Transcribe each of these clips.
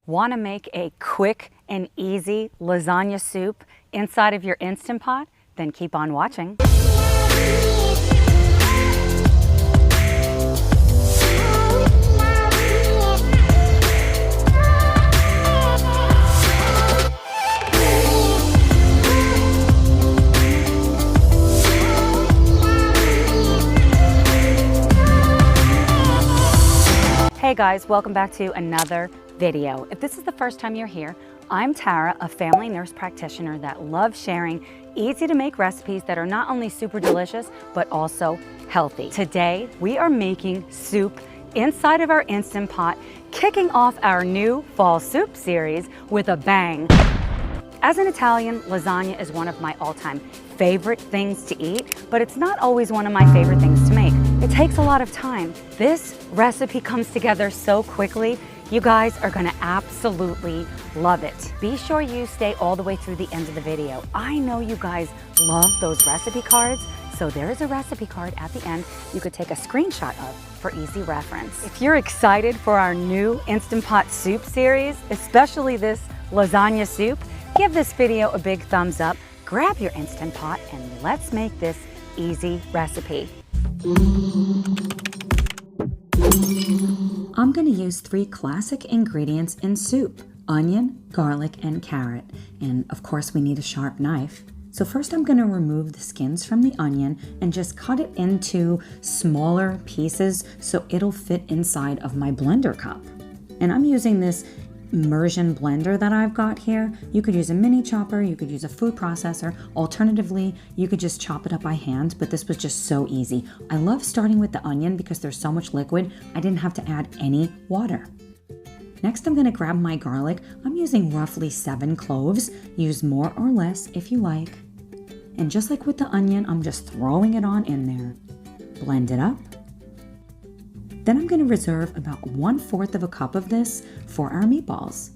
Want to make a quick and easy lasagna soup inside of your Instant Pot? Then keep on watching. Hey guys, welcome back to another video. If this is the first time you're here, I'm Tara, a family nurse practitioner that loves sharing easy to make recipes that are not only super delicious, but also healthy. Today, we are making soup inside of our Instant Pot, kicking off our new fall soup series with a bang. As an Italian, lasagna is one of my all-time favorite things to eat, but it's not always one of my favorite things to make. It takes a lot of time. This recipe comes together so quickly. You guys are gonna absolutely love it. Be sure you stay all the way through the end of the video. I know you guys love those recipe cards, so there is a recipe card at the end you could take a screenshot of for easy reference. If you're excited for our new Instant Pot soup series, especially this lasagna soup, give this video a big thumbs up, grab your Instant Pot, and let's make this easy recipe. I'm going to use 3 classic ingredients in soup: onion, garlic, and carrot. And of course we need a sharp knife. So first I'm going to remove the skins from the onion and just cut it into smaller pieces so it'll fit inside of my blender cup. And I'm using this immersion blender that I've got here. You could use a mini chopper, you could use a food processor. Alternatively, you could just chop it up by hand, but this was just so easy. I love starting with the onion because there's so much liquid. I didn't have to add any water. Next, I'm gonna grab my garlic. I'm using roughly 7 cloves. Use more or less if you like. And just like with the onion, I'm just throwing it on in there. Blend it up. Then I'm going to reserve about 1/4 of a cup of this for our meatballs.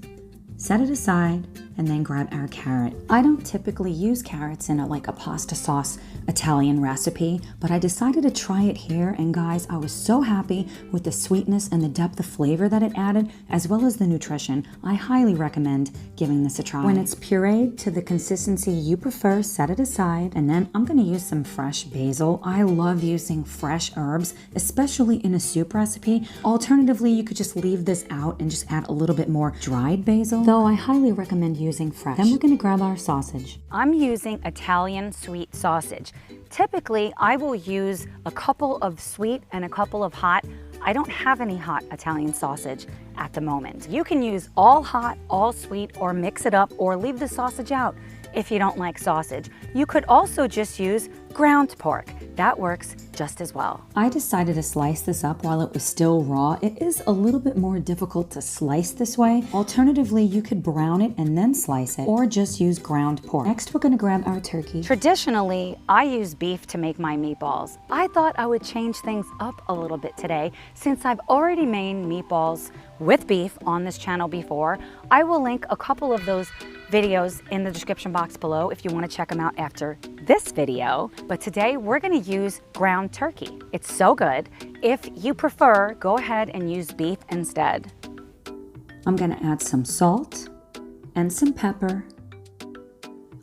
Set it aside and then grab our carrot. I don't typically use carrots in a pasta sauce Italian recipe, but I decided to try it here, and guys, I was so happy with the sweetness and the depth of flavor that it added, as well as the nutrition. I highly recommend giving this a try. When it's pureed to the consistency you prefer, set it aside, and then I'm going to use some fresh basil. I love using fresh herbs, especially in a soup recipe. Alternatively, you could just leave this out and just add a little bit more dried basil, though I highly recommend using fresh. Then we're going to grab our sausage. I'm using Italian sweet sausage. Typically, I will use a couple of sweet and a couple of hot. I don't have any hot Italian sausage at the moment. You can use all hot, all sweet, or mix it up, or leave the sausage out if you don't like sausage. You could also just use ground pork. That works just as well. I decided to slice this up while it was still raw. It is a little bit more difficult to slice this way. Alternatively, you could brown it and then slice it, or just use ground pork. Next, we're gonna grab our turkey. Traditionally, I use beef to make my meatballs. I thought I would change things up a little bit today. Since I've already made meatballs with beef on this channel before, I will link a couple of those videos in the description box below if you want to check them out after this video. But today we're going to use ground turkey. It's so good. If you prefer, go ahead and use beef instead. I'm going to add some salt and some pepper.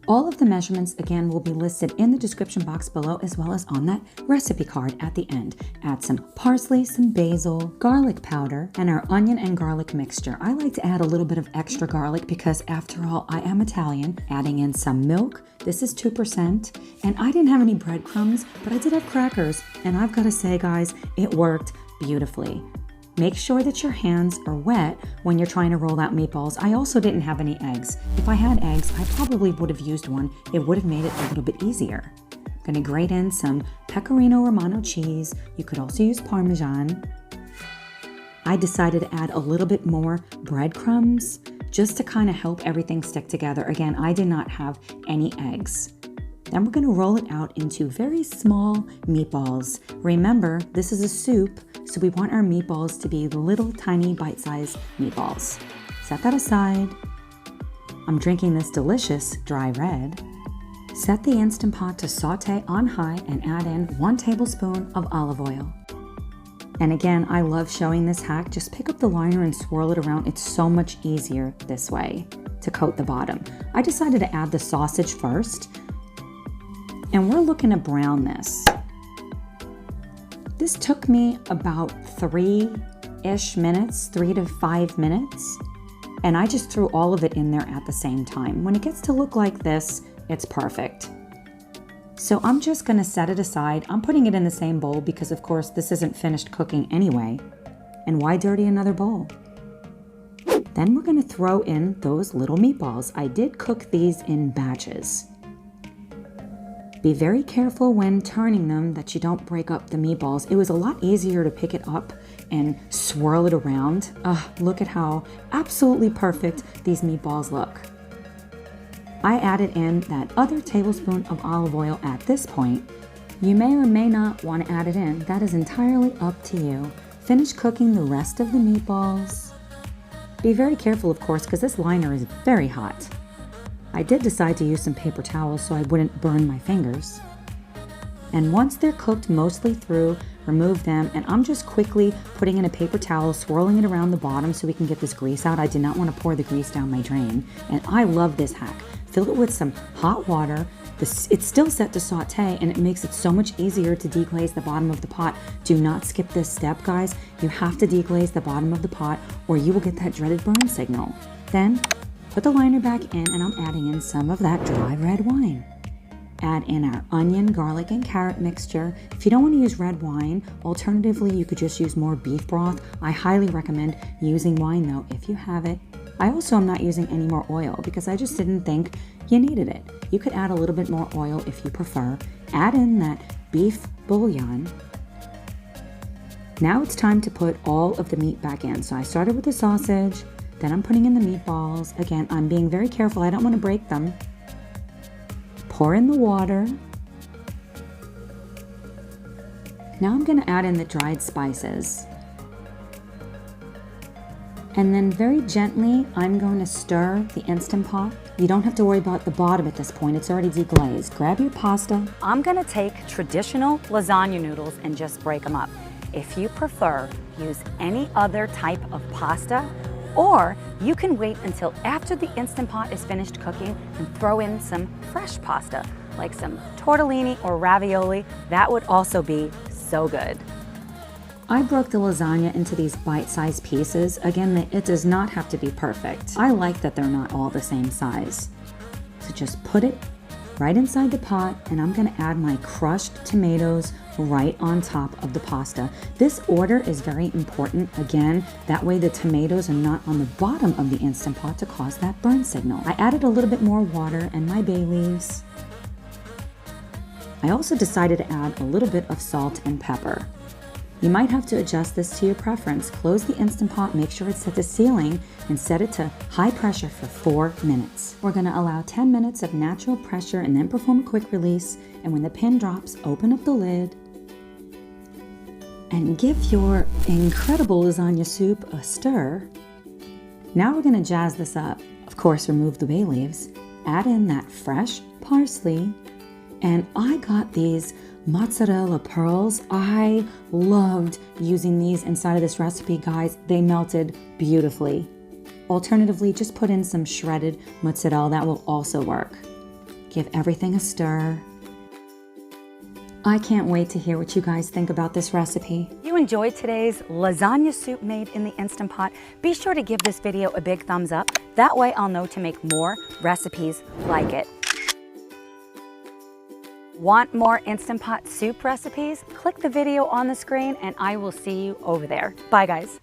All of the measurements, again, will be listed in the description box below, as well as on that recipe card at the end. Add some parsley, some basil, garlic powder, and our onion and garlic mixture. I like to add a little bit of extra garlic because, after all, I am Italian. Adding in some milk. This is 2%. And I didn't have any breadcrumbs, but I did have crackers. And I've got to say, guys, it worked beautifully. Make sure that your hands are wet when you're trying to roll out meatballs. I also didn't have any eggs. If I had eggs, I probably would have used one. It would have made it a little bit easier. I'm gonna grate in some Pecorino Romano cheese. You could also use Parmesan. I decided to add a little bit more breadcrumbs just to kind of help everything stick together. Again, I did not have any eggs. Then we're going to roll it out into very small meatballs. Remember, this is a soup, so we want our meatballs to be little tiny bite-sized meatballs. Set that aside. I'm drinking this delicious dry red. Set the Instant Pot to saute on high and add in 1 tablespoon of olive oil. And again, I love showing this hack. Just pick up the liner and swirl it around. It's so much easier this way to coat the bottom. I decided to add the sausage first, and we're looking to brown this. This took me about 3-ish minutes, 3 to 5 minutes, and I just threw all of it in there at the same time. When it gets to look like this, it's perfect. So I'm just gonna set it aside. I'm putting it in the same bowl because of course this isn't finished cooking anyway. And why dirty another bowl? Then we're gonna throw in those little meatballs. I did cook these in batches. Be very careful when turning them that you don't break up the meatballs. It was a lot easier to pick it up and swirl it around. Look at how absolutely perfect these meatballs look. I added in that other tablespoon of olive oil at this point. You may or may not want to add it in. That is entirely up to you. Finish cooking the rest of the meatballs. Be very careful, of course, because this liner is very hot. I did decide to use some paper towels so I wouldn't burn my fingers. And once they're cooked mostly through, remove them, and I'm just quickly putting in a paper towel, swirling it around the bottom so we can get this grease out. I did not want to pour the grease down my drain, and I love this hack. Fill it with some hot water. It's still set to saute, and it makes it so much easier to deglaze the bottom of the pot. Do not skip this step, guys. You have to deglaze the bottom of the pot or you will get that dreaded burn signal. Then put the liner back in, and I'm adding in some of that dry red wine. Add in our onion, garlic, and carrot mixture. If you don't want to use red wine, alternatively, you could just use more beef broth. I highly recommend using wine though if you have it. I also am not using any more oil because I just didn't think you needed it. You could add a little bit more oil if you prefer. Add in that beef bouillon. Now it's time to put all of the meat back in. So I started with the sausage, then I'm putting in the meatballs. Again, I'm being very careful. I don't want to break them. Pour in the water. Now I'm going to add in the dried spices. And then very gently, I'm going to stir the Instant Pot. You don't have to worry about the bottom at this point. It's already deglazed. Grab your pasta. I'm gonna take traditional lasagna noodles and just break them up. If you prefer, use any other type of pasta, or you can wait until after the Instant Pot is finished cooking and throw in some fresh pasta, like some tortellini or ravioli. That would also be so good. I broke the lasagna into these bite-sized pieces. Again, it does not have to be perfect. I like that they're not all the same size. So just put it right inside the pot, and I'm gonna add my crushed tomatoes right on top of the pasta. This order is very important. Again, that way the tomatoes are not on the bottom of the Instant Pot to cause that burn signal. I added a little bit more water and my bay leaves. I also decided to add a little bit of salt and pepper. You might have to adjust this to your preference. Close the Instant Pot, make sure it's set to sealing, and set it to high pressure for 4 minutes. We're gonna allow 10 minutes of natural pressure and then perform a quick release. And when the pin drops, open up the lid and give your incredible lasagna soup a stir. Now we're gonna jazz this up. Of course, remove the bay leaves, add in that fresh parsley, and I got these mozzarella pearls. I loved using these inside of this recipe, guys. They melted beautifully. Alternatively, just put in some shredded mozzarella. That will also work. Give everything a stir. I can't wait to hear what you guys think about this recipe. If you enjoyed today's lasagna soup made in the Instant Pot, be sure to give this video a big thumbs up. That way I'll know to make more recipes like it. Want more Instant Pot soup recipes? Click the video on the screen and I will see you over there. Bye, guys.